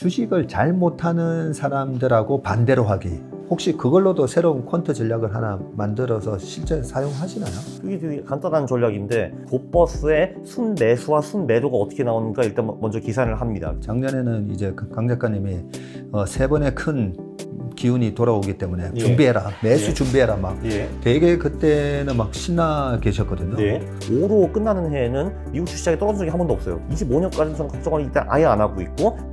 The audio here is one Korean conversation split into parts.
주식을 잘 못하는 사람들하고 반대로 하기. 혹시 그걸로도 새로운 퀀트 전략을 하나 만들어서 실제 사용하시나요? 이게 되게 간단한 전략인데 봇버스의 순매수와 순매도가 어떻게 나오는가 일단 먼저 계산을 합니다. 작년에는 이제 강 작가님이 세 번의 큰 기운이 돌아오기 때문에 예. 준비해라, 매수 예. 준비해라 막 예. 되게 그때는 막 신나 계셨거든요. 네. 5로 끝나는 해에는 미국 주식시장이 떨어진 적이 한 번도 없어요. 25년까지는 저는 걱정을 일단 아예 안 하고 있고.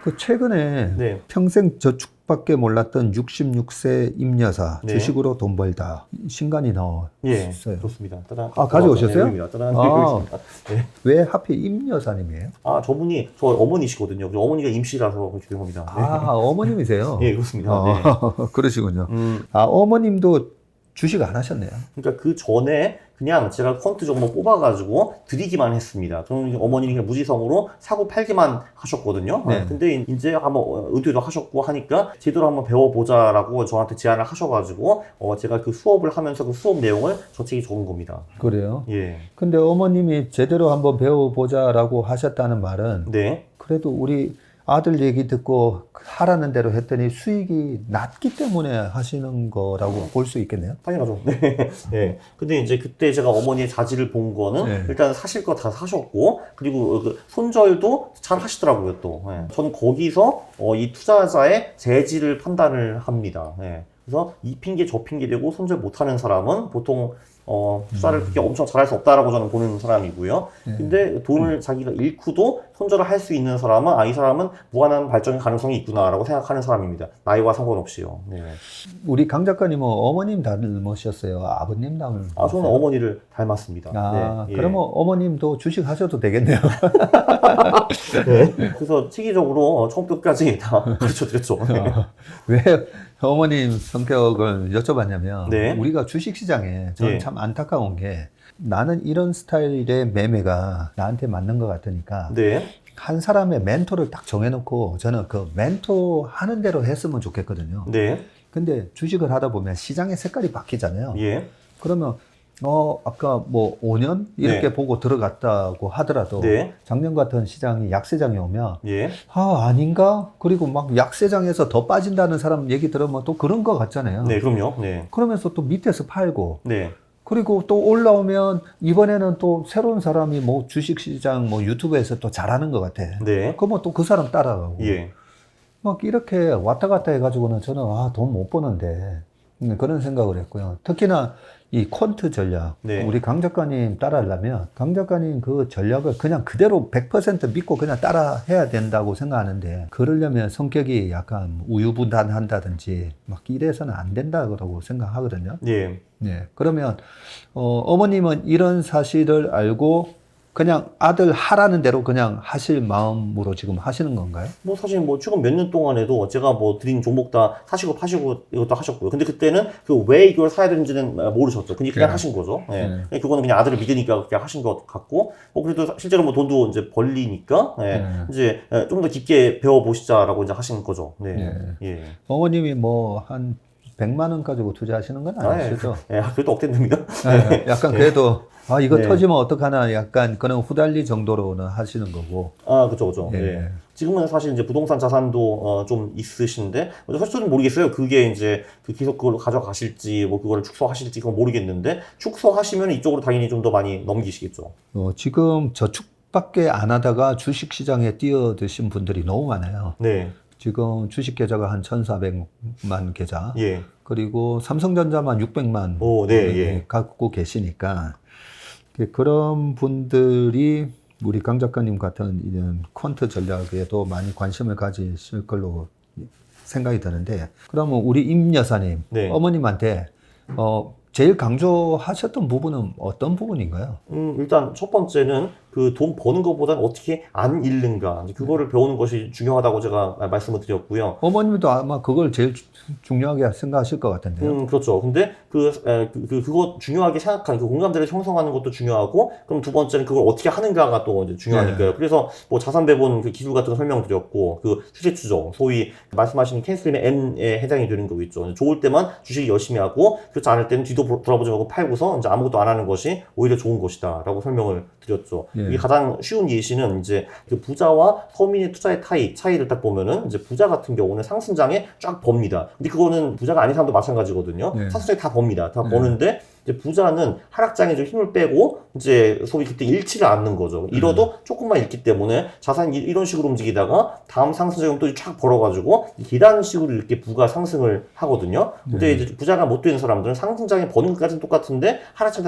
그 최근에 네. 평생 저축밖에 몰랐던 66세 임여사 네. 주식으로 돈 벌다 신간이 나왔어요. 예. 좋습니다. 따단. 아, 가져오셨어요? 네, 따단. 아. 네. 왜 하필 임여사님이에요? 아, 저분이 저 어머니시거든요. 어머니가 임시라서 그렇게 된 겁니다. 네. 아, 어머님이세요? 예, 그렇습니다. 네. 그러시군요. 아, 어머님도 주식 안 하셨네요. 그러니까 그 전에 그냥 제가 퀀트 종목 뽑아가지고 드리기만 했습니다. 그럼 어머님이 그냥 무지성으로 사고 팔기만 하셨거든요. 네. 근데 이제 한번 의뢰도 하셨고 하니까 제대로 한번 배워보자라고 저한테 제안을 하셔가지고 제가 그 수업을 하면서 그 수업 내용을 저 책에 적은 겁니다. 그래요? 예. 근데 어머님이 제대로 한번 배워보자라고 하셨다는 말은 네. 그래도 우리 아들 얘기 듣고 하라는 대로 했더니 수익이 낮기 때문에 하시는 거라고 볼 수 있겠네요. 당연하죠. 네. 네. 근데 이제 그때 제가 어머니의 자질을 본 거는 네. 일단 사실 거 다 사셨고, 그리고 그 손절도 잘 하시더라고요, 또. 네. 저는 거기서 이 투자자의 재질을 판단을 합니다. 네. 그래서 이 핑계 저 핑계 대고 손절 못하는 사람은 보통 투자를 그렇게 엄청 잘할 수 없다라고 저는 보는 사람이고요. 네. 근데 돈을 자기가 잃고도 손절을 할 수 있는 사람은 이 사람은 무한한 발전의 가능성이 있구나라고 생각하는 사람입니다. 나이와 상관없이요. 네. 우리 강 작가님은 어머님 닮으셨어요? 아버님 닮으셨어요? 저는 어머니를 닮았습니다. 아, 네, 예. 그러면 어머님도 주식 하셔도 되겠네요. 네. 그래서 체계적으로 처음부터 끝까지 다 가르쳐 드렸죠. 네. 왜 어머님 성격을 여쭤봤냐면 네. 우리가 주식시장에 저는 네. 참 안타까운 게 나는 이런 스타일의 매매가 나한테 맞는 것 같으니까 네. 한 사람의 멘토를 딱 정해놓고 저는 그 멘토 하는 대로 했으면 좋겠거든요. 네. 근데 주식을 하다 보면 시장의 색깔이 바뀌잖아요. 예. 그러면 아까 뭐 5년 이렇게 네. 보고 들어갔다고 하더라도 네. 작년 같은 시장이 약세장이 오면 예. 아닌가? 그리고 막 약세장에서 더 빠진다는 사람 얘기 들으면 또 그런 거 같잖아요. 네, 그럼요. 네. 그러면서 또 밑에서 팔고 네. 그리고 또 올라오면 이번에는 또 새로운 사람이 뭐 주식시장 뭐 유튜브에서 또 잘하는 것 같아. 네. 그러면 또 그 사람 따라가고 예. 막 이렇게 왔다 갔다 해가지고는 저는 돈 못 버는데 그런 생각을 했고요. 특히나 이 퀀트 전략, 네. 우리 강 작가님 따라하려면 강 작가님 그 전략을 그냥 그대로 100% 믿고 그냥 따라 해야 된다고 생각하는데 그러려면 성격이 약간 우유부단한다든지 막 이래서는 안 된다고 생각하거든요. 예. 네. 그러면 어머님은 이런 사실을 알고 그냥 아들 하라는 대로 그냥 하실 마음으로 지금 하시는 건가요? 뭐 사실 뭐 최근 몇 년 동안에도 제가 뭐 드린 종목 다 사시고 파시고 이것도 하셨고요. 근데 그때는 그 왜 이걸 사야 되는지는 모르셨죠. 그냥 네. 하신 거죠. 예. 그거는 그냥 아들을 믿으니까 그냥 하신 것 같고, 그래도 실제로 뭐 돈도 이제 벌리니까 이제 좀 더 깊게 배워 보시자라고 이제 하신 거죠. 네. 예. 어머님이 뭐 한 100만 원 가지고 투자하시는 건 아니시죠? 예. 그래도 억텐됩니다. 네. 약간 그래도 이거 네. 터지면 어떡하나 약간 그런 후달리 정도로는 하시는 거고. 그죠. 예. 예. 지금은 사실 이제 부동산 자산도 좀 있으신데, 사실 저는 모르겠어요. 그게 이제 계속 그걸로 가져가실지, 뭐 그거를 축소하실지 그건 모르겠는데, 축소하시면 이쪽으로 당연히 좀 더 많이 넘기시겠죠. 지금 저축밖에 안 하다가 주식 시장에 뛰어드신 분들이 너무 많아요. 네. 지금 주식 계좌가 한 1,400만 계좌. 예. 그리고 삼성전자만 600만 오, 네, 예. 갖고 계시니까 그런 분들이 우리 강 작가님 같은 이런 퀀트 전략에도 많이 관심을 가지실 걸로 생각이 드는데 그러면 우리 임 여사님 네. 어머님한테 제일 강조하셨던 부분은 어떤 부분인가요? 일단 첫 번째는 그 돈 버는 것보다는 어떻게 안 잃는가. 그거를 배우는 것이 중요하다고 제가 말씀을 드렸고요. 어머님도 아마 그걸 제일 중요하게 생각하실 것 같은데요. 그렇죠. 근데 그거 중요하게 생각하는 그 공감대를 형성하는 것도 중요하고, 그럼 두 번째는 그걸 어떻게 하는가가 또 이제 중요하니까요. 네. 그래서 뭐 자산 배분 그 기술 같은 거 설명드렸고, 그 추세 추종, 소위 말씀하신 캔슬림의 N에 해당이 되는 거겠죠. 좋을 때만 주식 열심히 하고, 그렇지 않을 때는 뒤도 돌아보지 말고 팔고서 이제 아무것도 안 하는 것이 오히려 좋은 것이다라고 설명을 드렸죠. 예. 이게 가장 쉬운 예시는 이제 그 부자와 서민의 투자의 차이를 딱 보면은 이제 부자 같은 경우는 상승장에 쫙 봅니다. 근데 그거는 부자가 아닌 사람도 마찬가지거든요. 예. 상승장에 다 봅니다. 다 예. 보는데 이제 부자는 하락장에 좀 힘을 빼고 이제 소위 그때 잃지를 않는 거죠. 잃어도 조금만 잃기 때문에 자산이 이런 식으로 움직이다가 다음 상승장은 또 쫙 벌어가지고 계단식으로 이렇게 부가 상승을 하거든요. 근데 이제 부자가 못 되는 사람들은 상승장에 버는 것까지는 똑같은데 하락장에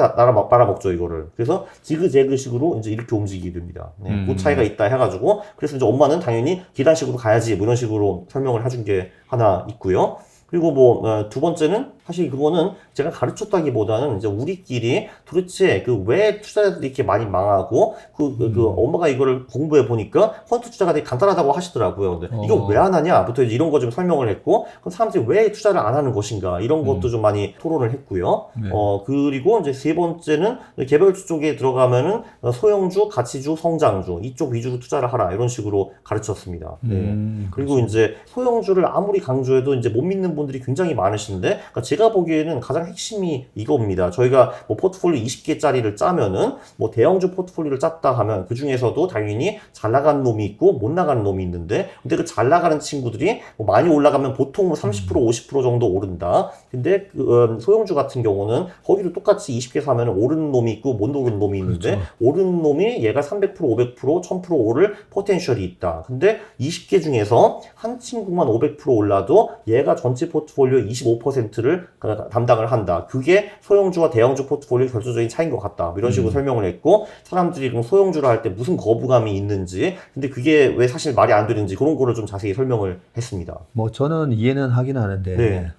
말아먹죠 이거를. 그래서 지그재그식으로 이제 이렇게 움직이게 됩니다. 네, 그 차이가 있다 해가지고 그래서 이제 엄마는 당연히 계단식으로 가야지 뭐 이런 식으로 설명을 해준 게 하나 있고요. 그리고 뭐 두 번째는 사실 그거는 제가 가르쳤다기보다는 이제 우리끼리 도대체 그 왜 투자자들이 이렇게 많이 망하고 그 엄마가 이거를 공부해 보니까 펀드 투자가 되게 간단하다고 하시더라고요. 근데 이거 왜 안 하냐부터 이제 이런 거 좀 설명을 했고 그럼 사람들이 왜 투자를 안 하는 것인가 이런 것도 좀 많이 토론을 했고요. 네. 그리고 이제 세 번째는 개별주 쪽에 들어가면은 소형주, 가치주, 성장주 이쪽 위주로 투자를 하라 이런 식으로 가르쳤습니다. 네. 그리고 이제 소형주를 아무리 강조해도 이제 못 믿는 분들이 굉장히 많으신데 그러니까 제가 보기에는 가장 핵심이 이겁니다. 저희가 뭐 포트폴리오 20개짜리를 짜면은 뭐 대형주 포트폴리오를 짰다 하면 그 중에서도 당연히 잘 나가는 놈이 있고 못 나가는 놈이 있는데 근데 그 잘 나가는 친구들이 뭐 많이 올라가면 보통 30% 50% 정도 오른다. 근데 그 소형주 같은 경우는 거기도 똑같이 20개 사면 오르는 놈이 있고 못 오르는 놈이 있는데 그렇죠. 오르는 놈이 얘가 300% 500% 1000% 오를 포텐셜이 있다. 근데 20개 중에서 한 친구만 500% 올라도 얘가 전체 포트폴리오의 25%를 담당을 한다. 그게 소형주와 대형주 포트폴리오 결정적인 차이인 것 같다. 이런 식으로 설명을 했고 사람들이 그럼 소형주를 할 때 무슨 거부감이 있는지 근데 그게 왜 사실 말이 안 되는지 그런 거를 좀 자세히 설명을 했습니다. 뭐 저는 이해는 하긴 하는데 네.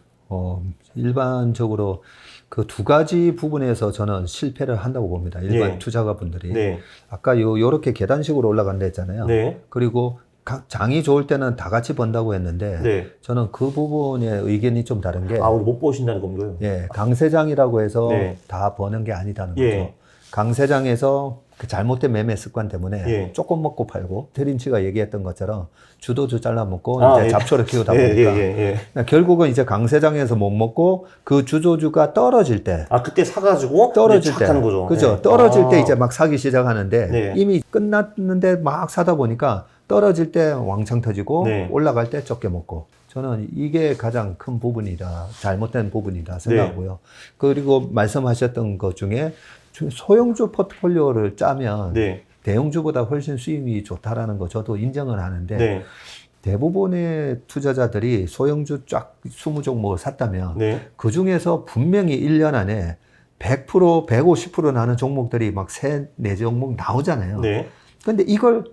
일반적으로 그 두 가지 부분에서 저는 실패를 한다고 봅니다. 일반 네. 투자가분들이. 네. 아까 요렇게 계단식으로 올라간다 했잖아요. 네. 그리고 장이 좋을 때는 다 같이 번다고 했는데 네. 저는 그 부분에 의견이 좀 다른 게 우리 못 보신다는 건가요? 예, 강세장이라고 해서 네. 다 버는 게 아니다는 예. 거죠. 강세장에서 그 잘못된 매매 습관 때문에 예. 조금 먹고 팔고 테린치가 얘기했던 것처럼 주도주 잘라 먹고 이제 예. 잡초를 키우다 예, 보니까 예. 결국은 이제 강세장에서 못 먹고 그 주도주가 떨어질 때 그때 사가지고 떨어질 이제 때 착 하는 거죠. 그죠. 예. 떨어질 때 이제 막 사기 시작하는데 네. 이미 끝났는데 막 사다 보니까 떨어질 때 왕창 터지고 네. 올라갈 때 적게 먹고 저는 이게 가장 큰 부분이다. 잘못된 부분이다 생각하고요. 그리고 말씀하셨던 것 중에 소형주 포트폴리오를 짜면 네. 대형주보다 훨씬 수익이 좋다라는 거 저도 인정을 하는데 네. 대부분의 투자자들이 소형주 쫙 20종목을 샀다면 네. 그 중에서 분명히 1년 안에 100%, 150% 나는 종목들이 막 4종목 나오잖아요. 네. 근데 이걸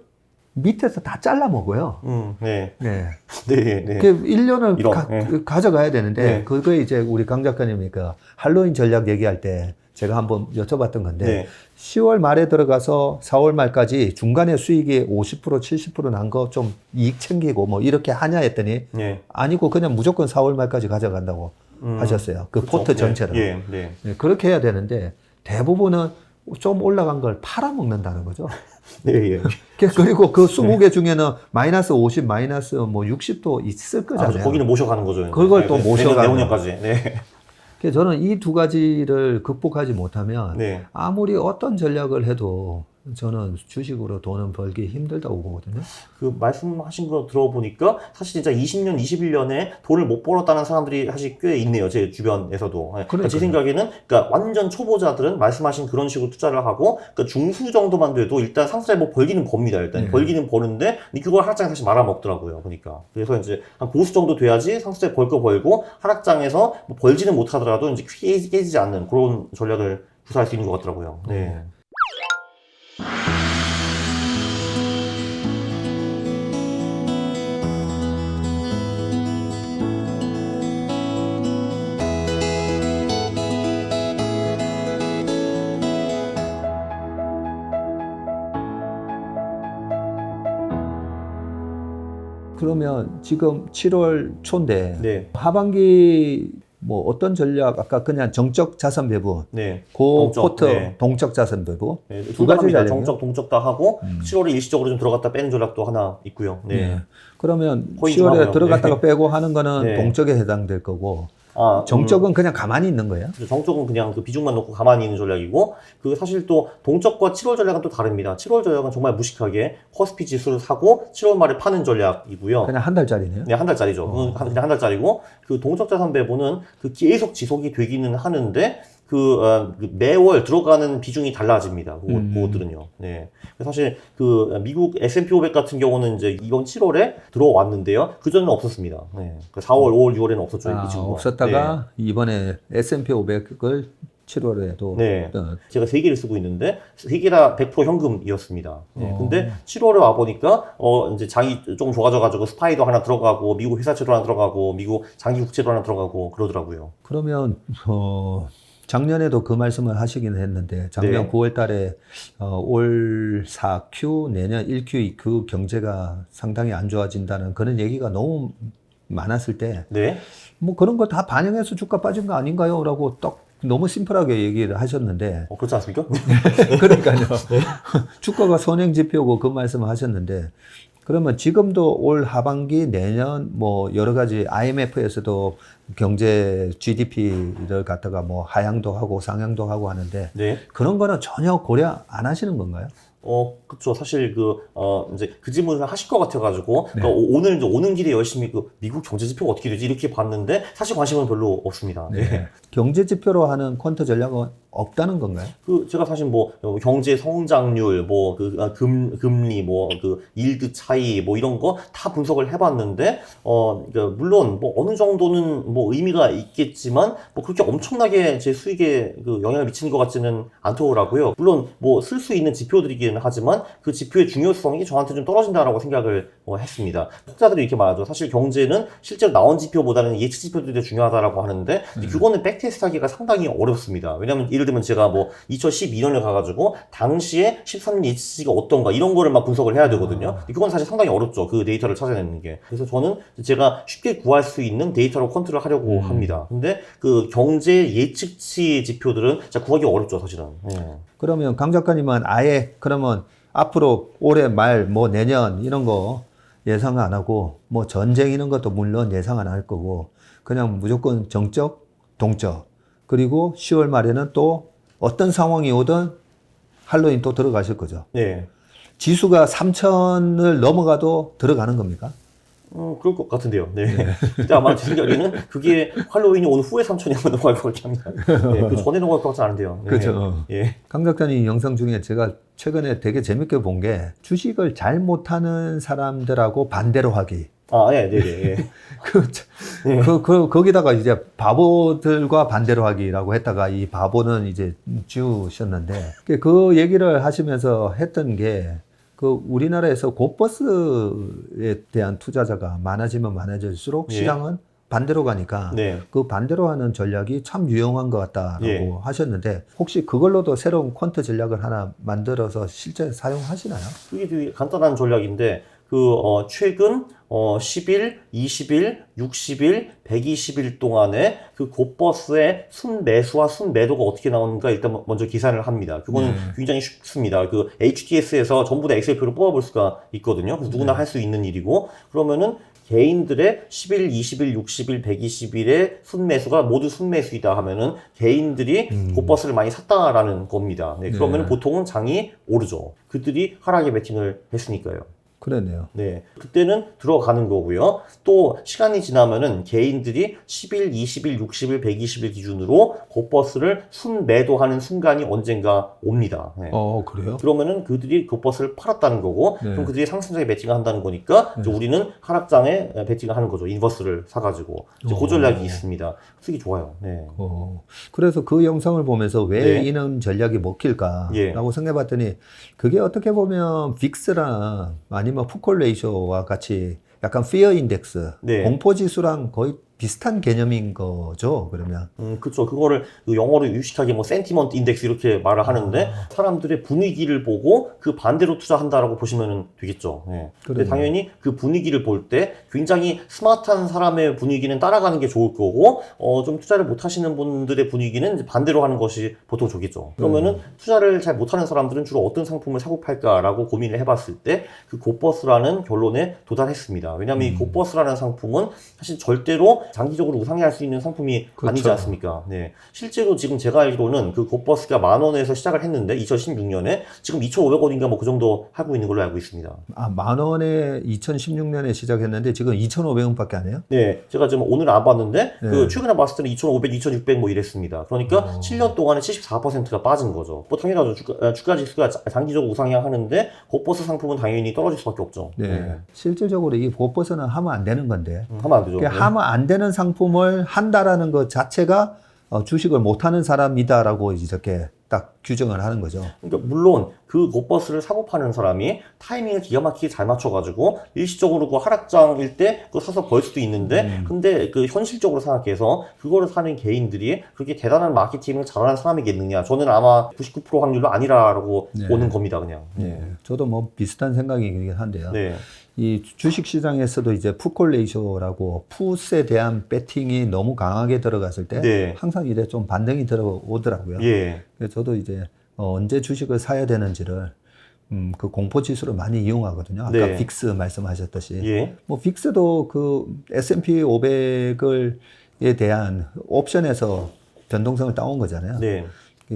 밑에서 다 잘라 먹어요. 네. 네. 네. 네. 그 1년을 이런, 가져가야 되는데 네. 그거에 이제 우리 강 작가님이 그 할로윈 전략 얘기할 때 제가 한번 여쭤봤던 건데 네. 10월 말에 들어가서 4월 말까지 중간에 수익이 50% 70% 난 거 좀 이익 챙기고 뭐 이렇게 하냐 했더니 네. 아니고 그냥 무조건 4월 말까지 가져간다고 하셨어요. 그 그렇죠. 포트 전체를. 네. 네. 네, 그렇게 해야 되는데 대부분은 좀 올라간 걸 팔아먹는다는 거죠. 네. 예. 그리고 그 20개 중에는 마이너스 50, 마이너스 뭐 60도 있을 거잖아요. 그렇죠. 거기는 모셔가는 거죠. 그걸 또 모셔가는 내년까지. 네. 그래서 저는 이 두 가지를 극복하지 못하면 네. 아무리 어떤 전략을 해도 저는 주식으로 돈은 벌기 힘들다고 보거든요. 그 말씀하신 거 들어보니까 사실 진짜 20년, 21년에 돈을 못 벌었다는 사람들이 사실 꽤 있네요. 제 주변에서도. 제 생각에는 그러니까 완전 초보자들은 말씀하신 그런 식으로 투자를 하고 그러니까 중수 정도만 돼도 일단 상승에 뭐 벌기는 법니다. 일단 벌기는 버는데 그걸 하락장에 다시 말아먹더라고요. 보니까. 그래서 이제 한 고수 정도 돼야지 상승에 벌 거 벌고 하락장에서 뭐 벌지는 못하더라도 이제 깨지지 않는 그런 전략을 구사할 수 있는 것 같더라고요. 네. 그러면 지금 7월 초인데 네. 하반기 뭐 어떤 전략 아까 그냥 정적 자산 배분 네. 그 동적, 포트 네. 동적 자산 배분 네, 두 둘다 가지 합니다. 전략이요? 정적, 동적 다 하고 7월에 일시적으로 좀 들어갔다 빼는 전략도 하나 있고요. 네. 네. 그러면 코인 좀 10월에 하고요. 들어갔다가 네. 빼고 하는 거는 네. 동적에 해당될 거고 정적은 그냥 가만히 있는 거예요? 정적은 그냥 그 비중만 놓고 가만히 있는 전략이고, 그 사실 또 동적과 7월 전략은 또 다릅니다. 7월 전략은 정말 무식하게 코스피 지수를 사고 7월 말에 파는 전략이고요. 그냥 한 달짜리네요? 네, 한 달짜리죠. 그냥 한 달짜리고, 그 동적자산 배분은 그 계속 지속이 되기는 하는데, 매월 들어가는 비중이 달라집니다. 그것들은요. 네. 사실 미국 S&P 500 같은 경우는 이제 이번 7월에 들어왔는데요. 그전에는 없었습니다. 네. 4월, 5월, 6월에는 없었죠. 이 친구가. 없었다가 이번에 S&P 500을 7월에도 네. 제가 3개를 쓰고 있는데 3개 다 100% 현금이었습니다. 네. 근데 7월에 와 보니까 이제 장이 좀 좋아져 가지고 스파이도 하나 들어가고 미국 회사채도 하나 들어가고 미국 장기 국채도 하나 들어가고 그러더라고요. 그러면 작년에도 그 말씀을 하시긴 했는데 작년 네. 9월 달에 올 4Q, 내년 1Q, 2Q 경제가 상당히 안 좋아진다는 그런 얘기가 너무 많았을 때 네. 뭐 그런 거 다 반영해서 주가 빠진 거 아닌가요? 라고 딱 너무 심플하게 얘기를 하셨는데 그렇지 않습니까? 그러니까요. 주가가 선행 지표고 그 말씀을 하셨는데 그러면 지금도 올 하반기 내년 뭐 여러 가지 IMF에서도 경제 GDP를 갖다가 뭐 하향도 하고 상향도 하고 하는데 네. 그런 거는 전혀 고려 안 하시는 건가요? 그쵸. 사실 이제 그 질문을 하실 것 같아가지고, 네. 그러니까 오늘 이제 오는 길에 열심히 미국 경제 지표가 어떻게 되지? 이렇게 봤는데, 사실 관심은 별로 없습니다. 네. 경제 지표로 하는 퀀트 전략은 없다는 건가요? 제가 사실 경제 성장률, 금리, 일드 차이, 이런 거 다 분석을 해봤는데, 그러니까 물론 어느 정도는 의미가 있겠지만, 그렇게 엄청나게 제 수익에 영향을 미치는 것 같지는 않더라고요. 물론 쓸 수 있는 지표들이긴 하지만, 그 지표의 중요성이 저한테 좀 떨어진다라고 생각을 했습니다. 학자들이 이렇게 말하죠. 사실 경제는 실제로 나온 지표보다는 예측 지표들이 더 중요하다라고 하는데, 그거는 백테스트 하기가 상당히 어렵습니다. 왜냐면 예를 들면 제가 2012년에 가가지고 당시에 13년 예측치가 어떤가 이런 거를 막 분석을 해야 되거든요. 그건 사실 상당히 어렵죠. 그 데이터를 찾아내는 게. 그래서 저는 제가 쉽게 구할 수 있는 데이터로 컨트롤 하려고 합니다. 근데 그 경제 예측치 지표들은 진짜 구하기 어렵죠, 사실은. 그러면 강 작가님은 아예 그러면 앞으로 올해 말 내년 이런 거 예상 안 하고 전쟁 이런 것도 물론 예상 안 할 거고 그냥 무조건 정적, 동적 그리고 10월 말에는 또 어떤 상황이 오든 할로윈 또 들어가실 거죠. 네. 지수가 3,000을 넘어가도 들어가는 겁니까? 그럴 것 같은데요. 네. 근데 아마 제 생각에는 그게 할로윈이 온 후에 3,000이 한번 넘어갈 것 같긴 합니다. 네. 그 전에 넘어갈 것 같지 않은데요. 네. 그렇죠. 예. 강 작가님 영상 중에 제가 최근에 되게 재밌게 본 게 주식을 잘 못하는 사람들하고 반대로 하기. 네, 네, 네. 거기다가 이제 바보들과 반대로 하기라고 했다가 이 바보는 이제 지우셨는데 그 얘기를 하시면서 했던 게 우리나라에서 고버스에 대한 투자자가 많아지면 많아질수록 시장은 반대로 가니까 그 반대로 하는 전략이 참 유용한 것 같다라고 하셨는데 혹시 그걸로도 새로운 퀀트 전략을 하나 만들어서 실제 사용하시나요? 그게 되게 간단한 전략인데 최근 10일, 20일, 60일, 120일 동안에 그 곧버스의 순매수와 순매도가 어떻게 나오는가 일단 먼저 계산을 합니다. 그거는 굉장히 쉽습니다. HTS에서 전부 다 엑셀표를 뽑아볼 수가 있거든요. 그래서 누구나 할 수 있는 일이고 그러면은 개인들의 10일, 20일, 60일, 120일의 순매수가 모두 순매수이다 하면은 개인들이 곧버스를 많이 샀다라는 겁니다. 네, 그러면은 보통은 장이 오르죠. 그들이 하락에 베팅을 했으니까요. 그러네요. 네. 그때는 들어가는 거고요. 또 시간이 지나면은 개인들이 10일, 20일, 60일, 120일 기준으로 곧버스를 순매도하는 순간이 언젠가 옵니다. 네. 그래요? 그러면은 그들이 곧버스를 팔았다는 거고 그럼 그들이 상승장에 배팅을 한다는 거니까 이제 우리는 하락장에 배팅을 하는 거죠. 인버스를 사가지고 이제 그 전략이 있습니다. 쓰기 좋아요. 네. 그래서 그 영상을 보면서 왜 이런 전략이 먹힐까라고 생각해봤더니 그게 어떻게 보면 빅스랑 아니면 푸콜 레이쇼와 같이 약간 피어 인덱스, 공포 지수랑 거의 비슷한 개념인 거죠, 그러면. 그쵸. 그거를 영어로 유식하게 센티먼트 인덱스 이렇게 말을 하는데, 사람들의 분위기를 보고 그 반대로 투자한다라고 보시면 되겠죠. 네. 근데 당연히 그 분위기를 볼 때 굉장히 스마트한 사람의 분위기는 따라가는 게 좋을 거고, 좀 투자를 못 하시는 분들의 분위기는 이제 반대로 하는 것이 보통 좋겠죠. 그러면은 투자를 잘 못하는 사람들은 주로 어떤 상품을 사고 팔까라고 고민을 해봤을 때, 그 곧버스라는 결론에 도달했습니다. 왜냐하면 이 곧버스라는 상품은 사실 절대로 장기적으로 우상향할 수 있는 상품이 그렇죠. 아니지 않습니까? 네. 실제로 지금 제가 알기로는 그 곧버스가 10,000원에서 시작을 했는데 2016년에 지금 2,500원인가 뭐 그 정도 하고 있는 걸로 알고 있습니다. 아, 10,000원에 2016년에 시작했는데 지금 2,500원밖에 안 해요? 네, 제가 지금 오늘 안 봤는데 네. 그 최근에 봤을 때는 2,500, 2,600 뭐 이랬습니다. 그러니까 7년 동안에 74%가 빠진 거죠. 뭐 당연하죠. 주가 지수가 장기적으로 우상향하는데 곧버스 상품은 당연히 떨어질 수밖에 없죠. 네. 실질적으로 이 곧버스는 하면 안 되는 건데 하면 안 되죠. 그러니까 하면 안 되는 상품을 한다라는 것 자체가 주식을 못하는 사람이다라고 이렇게 딱 규정을 하는 거죠. 그러니까 물론 그 곧버스를 사고 파는 사람이 타이밍을 기가 막히게 잘 맞춰가지고 일시적으로 그 하락장일 때 그거 사서 벌 수도 있는데 근데 그 현실적으로 생각해서 그거를 사는 개인들이 그렇게 대단한 마케팅을 잘하는 사람이겠느냐 저는 아마 99% 확률로 아니라고 네. 보는 겁니다 그냥. 네. 저도 뭐 비슷한 생각이긴 한데요. 네. 이 주식 시장에서도 이제 풋콜레이쇼라고 풋에 대한 배팅이 너무 강하게 들어갔을 때 네. 항상 이래 좀 반등이 들어오더라고요. 예. 그래서 저도 이제 언제 주식을 사야 되는지를 그 공포 지수를 많이 이용하거든요. 아까 네. 빅스 말씀하셨듯이 예. 뭐 빅스도 그 S&P 500에 대한 옵션에서 변동성을 따온 거잖아요. 네.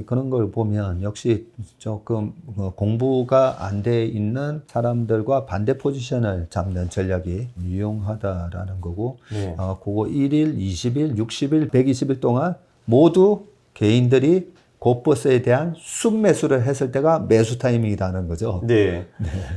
그런 걸 보면 역시 조금 공부가 안 돼 있는 사람들과 반대 포지션을 잡는 전략이 유용하다라는 거고, 네. 그거 1일, 20일, 60일, 120일 동안 모두 개인들이 곧버스에 대한 순매수를 했을 때가 매수 타이밍이라는 거죠. 네.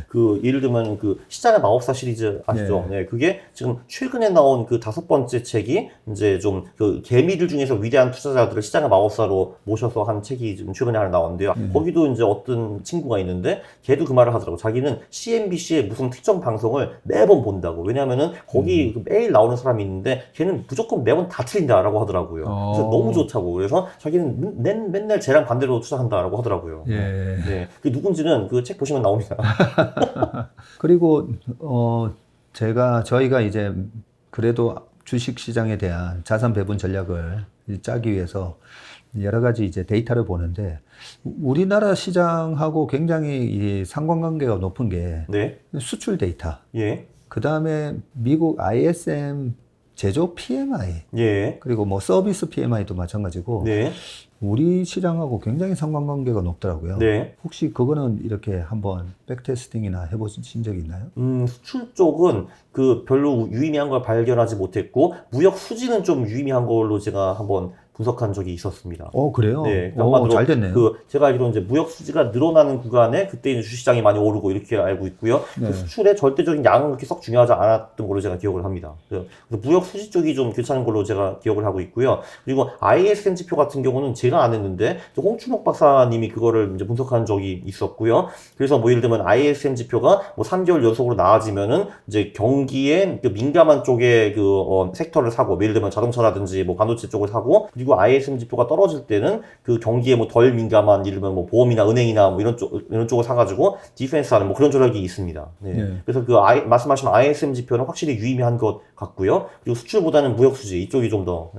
그 예를 들면 그 시장의 마법사 시리즈 아시죠? 네. 그게 지금 최근에 나온 그 5번째 책이 이제 좀 그 개미들 중에서 위대한 투자자들을 시장의 마법사로 모셔서 한 책이 지금 최근에 하나 나왔는데요. 거기도 이제 어떤 친구가 있는데 걔도 그 말을 하더라고. 자기는 CNBC의 무슨 특정 방송을 매번 본다고. 왜냐면은 거기 그 매일 나오는 사람이 있는데 걔는 무조건 매번 다 틀린다라고 하더라고요. 그래서 너무 좋다고. 그래서 자기는 맨날 쟤랑 반대로 투자한다라고 하더라고요. 예. 네. 그 누군지는 그 책 보시면 나옵니다. 그리고 저희가 이제 그래도 주식 시장에 대한 자산 배분 전략을 짜기 위해서 여러 가지 이제 데이터를 보는데 우리나라 시장하고 굉장히 이 상관관계가 높은 게 네. 수출 데이터. 예. 그 다음에 미국 ISM 제조 PMI 예. 그리고 뭐 서비스 PMI도 마찬가지고 네. 우리 시장하고 굉장히 상관관계가 높더라고요. 네. 혹시 그거는 이렇게 한번 백테스팅이나 해보신 적이 있나요? 수출 쪽은 그 별로 유의미한 걸 발견하지 못했고 무역 수지는 좀 유의미한 걸로 제가 한번 분석한 적이 있었습니다. 그래요? 네, 잘 됐네요. 그 제가 알기로 이제 무역 수지가 늘어나는 구간에 그때 이제 주시장이 많이 오르고 이렇게 알고 있고요. 네. 그 수출의 절대적인 양은 그렇게 썩 중요하지 않았던 걸로 제가 기억을 합니다. 그래서 무역 수지 쪽이 좀 괜찮은 걸로 제가 기억을 하고 있고요. 그리고 ISM 지표 같은 경우는 제가 안 했는데 홍춘옥 박사님이 그거를 이제 분석한 적이 있었고요. 그래서 뭐 예를 들면 ISM 지표가 뭐 3개월 연속으로 나아지면은 이제 경기에 그 민감한 쪽의 그 섹터를 사고, 예를 들면 자동차라든지 뭐 반도체 쪽을 사고, 그리고 ISM 지표가 떨어질 때는 그 경기에 뭐 덜 민감한 예를 들면 뭐 보험이나 은행이나 뭐 이런 쪽을 사가지고 디펜스하는 뭐 그런 전략이 있습니다. 네. 네. 그래서 그 말씀하신 ISM 지표는 확실히 유의미한 것 같고요. 그리고 수출보다는 무역 수지 이쪽이 좀 더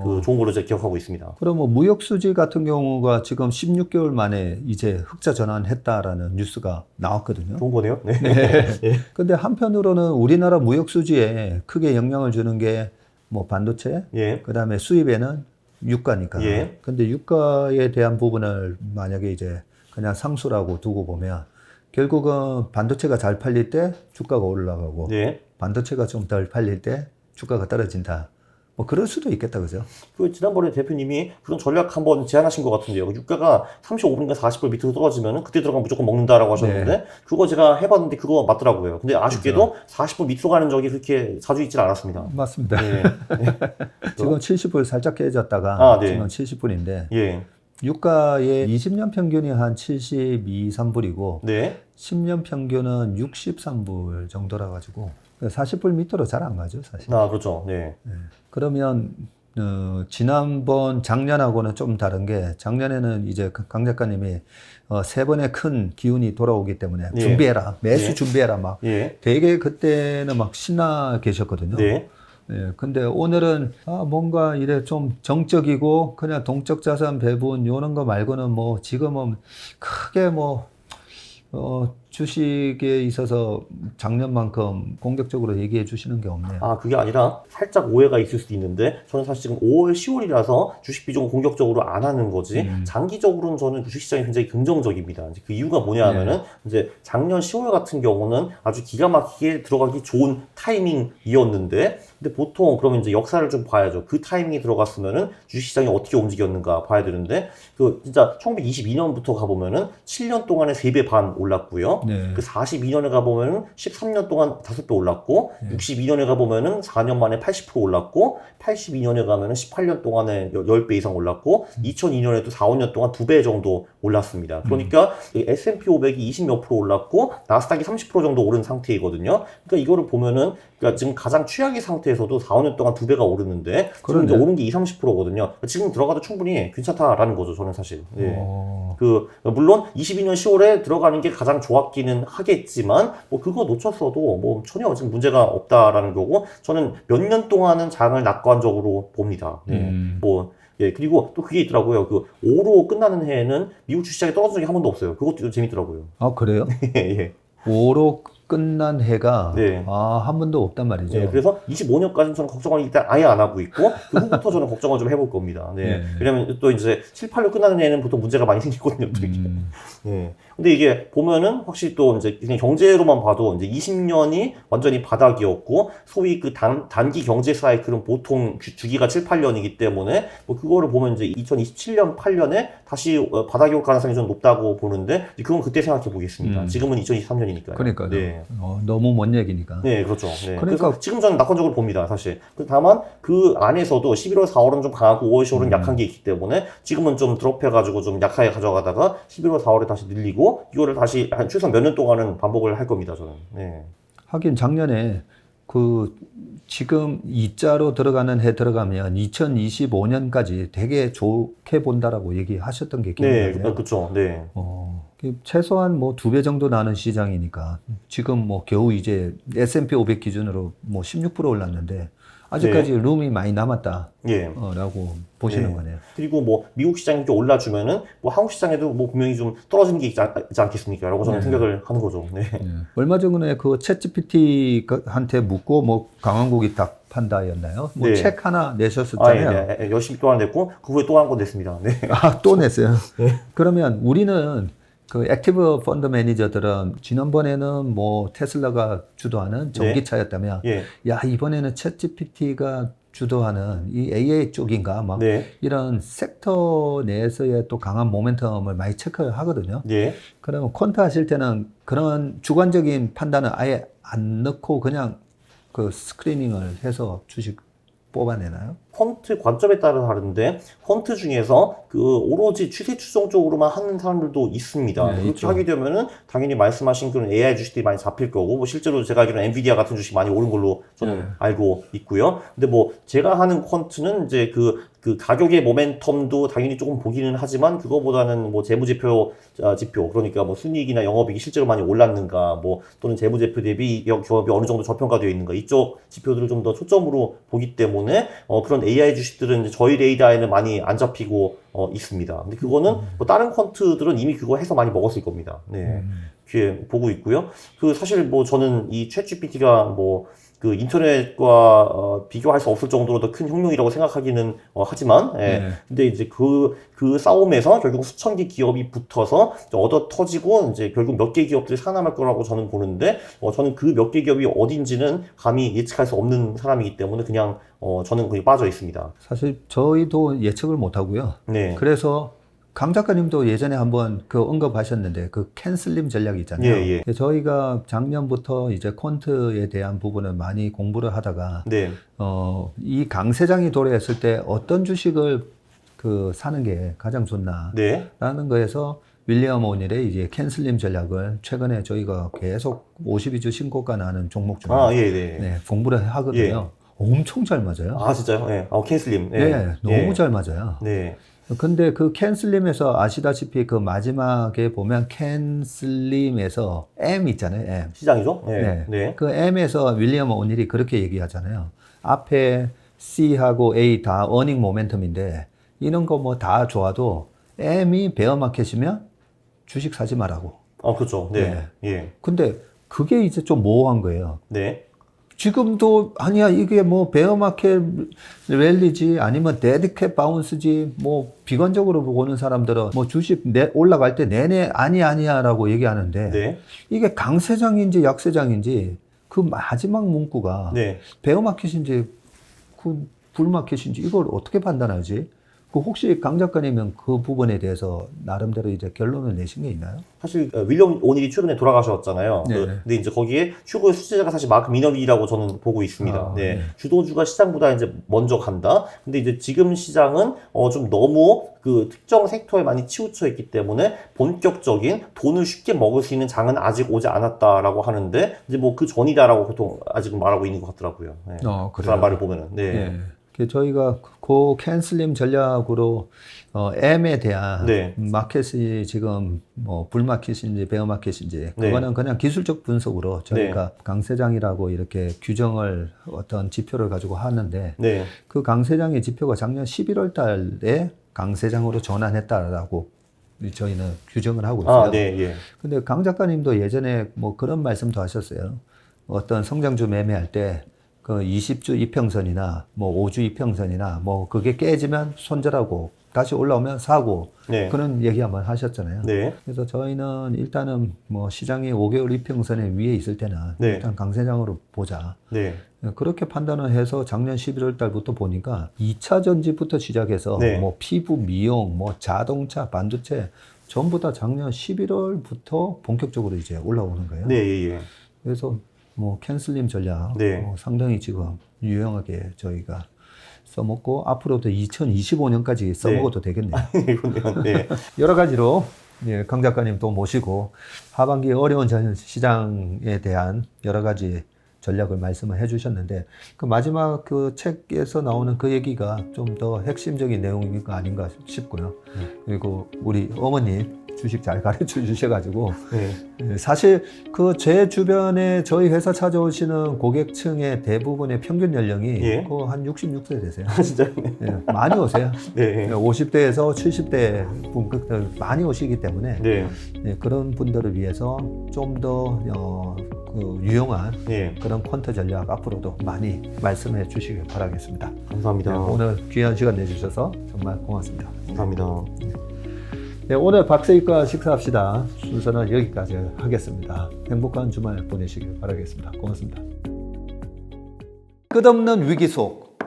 그 좋은 걸로 제가 기억하고 있습니다. 그럼 뭐 무역 수지 같은 경우가 지금 16개월 만에 이제 흑자 전환했다라는 뉴스가 나왔거든요. 좋은 거네요. 네. 네. 근데 한편으로는 우리나라 무역 수지에 크게 영향을 주는 게 뭐 반도체, 예. 그다음에 수입에는 유가니까. 예. 근데 유가에 대한 부분을 만약에 이제 그냥 상수라고 두고 보면 결국은 반도체가 잘 팔릴 때 주가가 올라가고 네. 반도체가 좀 덜 팔릴 때 주가가 떨어진다. 뭐 그럴 수도 있겠다, 그죠? 그 지난번에 대표님이 그런 전략 한번 제안하신 것 같은데요. 유가가 35불인가 40불 밑으로 떨어지면 그때 들어가면 무조건 먹는다라고 하셨는데 네. 그거 제가 해봤는데 그거 맞더라고요. 근데 아쉽게도 40불 밑으로 가는 적이 그렇게 자주 있질 않았습니다. 맞습니다. 네. 지금 70불 살짝 깨졌다가 아, 네. 지금 70불인데 예. 유가의 20년 평균이 한 72, 3불이고 네. 10년 평균은 63불 정도라 가지고 40불 밑으로 잘 안 가죠, 사실. 아, 그렇죠. 네. 그러면 지난번 작년하고는 좀 다른 게 작년에는 이제 강 작가님이 세 번의 큰 기운이 돌아오기 때문에 예. 준비해라, 매수 예. 준비해라 막 예. 되게 그때는 막 신나 계셨거든요. 네. 예, 근데 오늘은 뭔가 이래 좀 정적이고 그냥 동적 자산 배분 요런 거 말고는 뭐 지금은 크게 뭐 주식에 있어서 작년만큼 공격적으로 얘기해 주시는 게 없네요. 아, 그게 아니라 살짝 오해가 있을 수도 있는데 저는 사실 지금 5월, 10월이라서 주식 비중 공격적으로 안 하는 거지 장기적으로는 저는 주식시장이 굉장히 긍정적입니다. 이제 그 이유가 뭐냐 하면은 이제 작년 10월 같은 경우는 아주 기가 막히게 들어가기 좋은 타이밍이었는데 근데 보통 그러면 이제 역사를 좀 봐야죠. 그 타이밍이 들어갔으면은 주식시장이 어떻게 움직였는가 봐야 되는데 그 진짜 1922년부터 가보면은 7년 동안에 3배 반 올랐고요. 네. 그 42년에 가보면은 13년 동안 5배 올랐고, 62년에 가보면은 4년 만에 80% 올랐고, 82년에 가면은 18년 동안에 10배 이상 올랐고, 2002년에도 4, 5년 동안 2배 정도 올랐습니다. 그러니까 이 S&P 500이 20몇 프로 올랐고, 나스닥이 30% 정도 오른 상태이거든요. 그러니까 이거를 보면은 그러니까 지금 가장 최악의 상태에서도 4, 5년 동안 2배가 오르는데, 지금 이제 오른 게 20, 30%거든요. 지금 들어가도 충분히 괜찮다라는 거죠, 저는 사실. 네. 물론 22년 10월에 들어가는 게 가장 좋았기는 하겠지만 뭐 그거 놓쳤어도 뭐 전혀 지금 문제가 없다라는 거고 저는 몇 년 동안은 장을 낙관적으로 봅니다. 네. 예, 그리고 또 그게 있더라고요. 그 5로 끝나는 해에는 미국 주식시장이 떨어진 적이 한 번도 없어요. 그것도 재밌더라고요. 아, 그래요? 예. 5로 끝난 해가 네. 한 번도 없단 말이죠. 네, 그래서 25년까지는 저는 걱정을 일단 아예 안 하고 있고 그 후부터 저는 걱정을 좀 해볼 겁니다. 네. 네. 왜냐면 또 이제 7, 8로 끝나는 해는 보통 문제가 많이 생기거든요. 또 이게. 네. 근데 이게 보면은 확실히 또 이제 그냥 경제로만 봐도 이제 20년이 완전히 바닥이었고 소위 그 단기 경제 사이클은 보통 주기가 7, 8년이기 때문에 뭐 그거를 보면 이제 2027년, 8년에 다시 바닥이 올 가능성이 좀 높다고 보는데 그건 그때 생각해 보겠습니다. 지금은 2023년이니까요. 그러니까요. 네. 너무 먼 얘기니까. 네, 그렇죠. 네. 그러니까 그래서 지금 저는 낙관적으로 봅니다, 사실. 다만 그 안에서도 11월, 4월은 좀 강하고 5월, 10월은 약한 게 있기 때문에 지금은 좀 드롭해가지고 좀 약하게 가져가다가 11월, 4월에 다시 늘리고 이거를 다시 한 최소한 몇 년 동안은 반복을 할 겁니다, 저는. 네. 하긴 작년에 지금 2자로 들어가는 해 들어가면 2025년까지 되게 좋게 본다라고 얘기하셨던 게 기억나요. 네, 그렇죠. 네. 최소한 뭐 2배 정도 나는 시장이니까 지금 뭐 겨우 이제 S&P 500 기준으로 뭐 16% 올랐는데 아직까지 룸이 많이 남았다. 예. 라고 보시는 거네요. 그리고 뭐 미국 시장이 이렇게 올라주면은 뭐 한국 시장에도 뭐 분명히 좀 떨어지는 게 있지 않겠습니까? 라고 저는 생각을 하는 거죠. 네. 얼마 전에 그 챗GPT한테 묻고 뭐 강한국이 답한다였나요? 뭐 네. 책 하나 내셨었잖아요. 예, 열심히 또 하나 냈고 그 후에 또 한 건 냈습니다. 네. 또 냈어요. 그러면 우리는 그 액티브 펀드 매니저들은 지난번에는 뭐 테슬라가 주도하는 전기차였다면 야, 이번에는 챗GPT가 주도하는 이 AI 쪽인가 막 이런 섹터 내에서의 또 강한 모멘텀을 많이 체크하거든요. 그러면 퀀트 하실 때는 그런 주관적인 판단은 아예 안 넣고 그냥 그 스크리닝을 해서 주식 뽑아내나요? 퀀트 관점에 따라 다른데 퀀트 중에서 그 오로지 추세 추정 쪽으로만 하는 사람들도 있습니다. 그렇게 있죠. 하게 되면은 당연히 말씀하신 그런 AI 주식들이 많이 잡힐 거고 뭐 실제로 제가 알기로는 엔비디아 같은 주식 많이 오른 걸로 저는 알고 있고요. 근데 뭐 제가 하는 퀀트는 이제 그 가격의 모멘텀도 당연히 조금 보기는 하지만 그거보다는 뭐 재무제표 지표 그러니까 뭐 순이익이나 영업이익이 실제로 많이 올랐는가 뭐 또는 재무제표 대비 기업이 어느 정도 저평가되어 있는가 이쪽 지표들을 좀 더 초점으로 보기 때문에 그런 AI 주식들은 이제 저희 레이더에는 많이 안 잡히고 있습니다. 근데 그거는 뭐 다른 퀀트들은 이미 그거 해서 많이 먹었을 겁니다. 네. 귀에 보고 있고요. 사실 뭐 저는 이 챗GPT가 뭐 그 인터넷과 비교할 수 없을 정도로 더 큰 혁명이라고 생각하기는 하지만 근데 이제 그 싸움에서 결국 수천 개 기업이 붙어서 얻어 터지고 이제 결국 몇 개 기업들이 살아남을 거라고 저는 보는데 저는 그 몇 개 기업이 어딘지는 감히 예측할 수 없는 사람이기 때문에 그냥 저는 거기 빠져 있습니다. 사실 저희도 예측을 못 하고요. 네. 그래서 강 작가님도 예전에 한번 그 언급하셨는데 그 캔슬림 전략이 있잖아요. 저희가 작년부터 이제 퀀트에 대한 부분을 많이 공부를 하다가 이 강세장이 도래했을 때 어떤 주식을 사는 게 가장 좋나라는 거에서 윌리엄 오닐의 이제 캔슬림 전략을 최근에 저희가 계속 52주 신고가 나는 종목 중에 공부를 하거든요. 엄청 잘 맞아요. 아 진짜요? 네. 캔슬림. 너무 잘 맞아요. 근데 그 캔슬림에서 아시다시피 그 마지막에 보면 캔슬림에서 M 있잖아요. M. 시장이죠? 그 M에서 윌리엄 오닐이 그렇게 얘기하잖아요. 앞에 C하고 A 다 어닝 모멘텀인데 이런 거 뭐 다 좋아도 M이 베어 마켓이면 주식 사지 말라고. 그렇죠. 네. 예. 근데 그게 이제 좀 모호한 거예요. 네. 지금도 아니야 이게 뭐 베어마켓 랠리지 아니면 데드캣 바운스지 뭐 비관적으로 보는 사람들은 뭐 주식 올라갈 때 내내 아니야라고 얘기하는데 네. 이게 강세장인지 약세장인지 그 마지막 문구가 네. 베어마켓인지 그 불마켓인지 이걸 어떻게 판단하지? 그 혹시 강 작가님은 그 부분에 대해서 나름대로 이제 결론을 내신 게 있나요? 사실 윌리엄 오닐이 최근에 돌아가셨잖아요. 네. 근데 이제 거기에 최고의 수혜자가 사실 마크 미너리라고 저는 보고 있습니다. 네. 네. 주도주가 시장보다 이제 먼저 간다. 근데 이제 지금 시장은 좀 너무 그 특정 섹터에 많이 치우쳐 있기 때문에 본격적인 돈을 쉽게 먹을 수 있는 장은 아직 오지 않았다라고 하는데 이제 뭐 그 전이다라고 보통 아직은 말하고 있는 것 같더라고요. 네. 그 그래요? 사람 말을 보면은. 네. 네. 저희가 그 캔슬림 전략으로 M에 대한 네. 마켓이 지금 뭐 불마켓인지 베어마켓인지 네. 그거는 그냥 기술적 분석으로 저희가 강세장이라고 이렇게 규정을 어떤 지표를 가지고 하는데 네. 그 강세장의 지표가 작년 11월 달에 강세장으로 전환했다라고 저희는 규정을 하고 있어요. 네. 예. 근데 강 작가님도 예전에 뭐 그런 말씀도 하셨어요. 어떤 성장주 매매할 때 그 20주 이평선이나 뭐 5주 이평선이나 뭐 그게 깨지면 손절하고 다시 올라오면 사고 네. 그런 얘기 한번 하셨잖아요. 네. 그래서 저희는 일단은 뭐 시장이 5개월 이평선에 위에 있을 때는 네. 일단 강세장으로 보자. 네. 그렇게 판단을 해서 작년 11월 달부터 보니까 2차 전지부터 시작해서 네. 뭐 피부, 미용, 뭐 자동차, 반도체 전부 다 작년 11월부터 본격적으로 이제 올라오는 거예요. 네. 예. 그래서 뭐 캔슬림 전략 네. 상당히 지금 유용하게 저희가 써먹고 앞으로도 2025년까지 써먹어도 되겠네요. 이군요. 네. 여러 가지로 강 작가님 또 모시고 하반기 어려운 시장에 대한 여러 가지 전략을 말씀을 해주셨는데 그 마지막 그 책에서 나오는 그 얘기가 좀 더 핵심적인 내용인 거 아닌가 싶고요. 그리고 우리 어머님 주식 잘 가르쳐 주셔가지고 네. 사실 그 제 주변에 저희 회사 찾아오시는 고객층의 대부분의 평균 연령이 예. 한 66세 되세요. 진짜. 많이 오세요. 네. 50대에서 70대 분들 많이 오시기 때문에 네. 그런 분들을 위해서 좀 더 유용한 네. 그런 퀀트 전략 앞으로도 많이 말씀해 주시길 바라겠습니다. 감사합니다. 오늘 귀한 시간 내주셔서 정말 고맙습니다. 감사합니다. 네, 오늘 박세익과 식사합시다. 순서는 여기까지 하겠습니다. 행복한 주말 보내시길 바라겠습니다. 고맙습니다. 끝없는 위기 속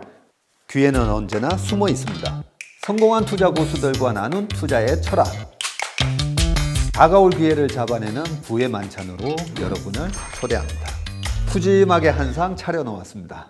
기회는 언제나 숨어 있습니다. 성공한 투자 고수들과 나눈 투자의 철학. 다가올 기회를 잡아내는 부의 만찬으로 여러분을 초대합니다. 푸짐하게 한 상 차려놓았습니다.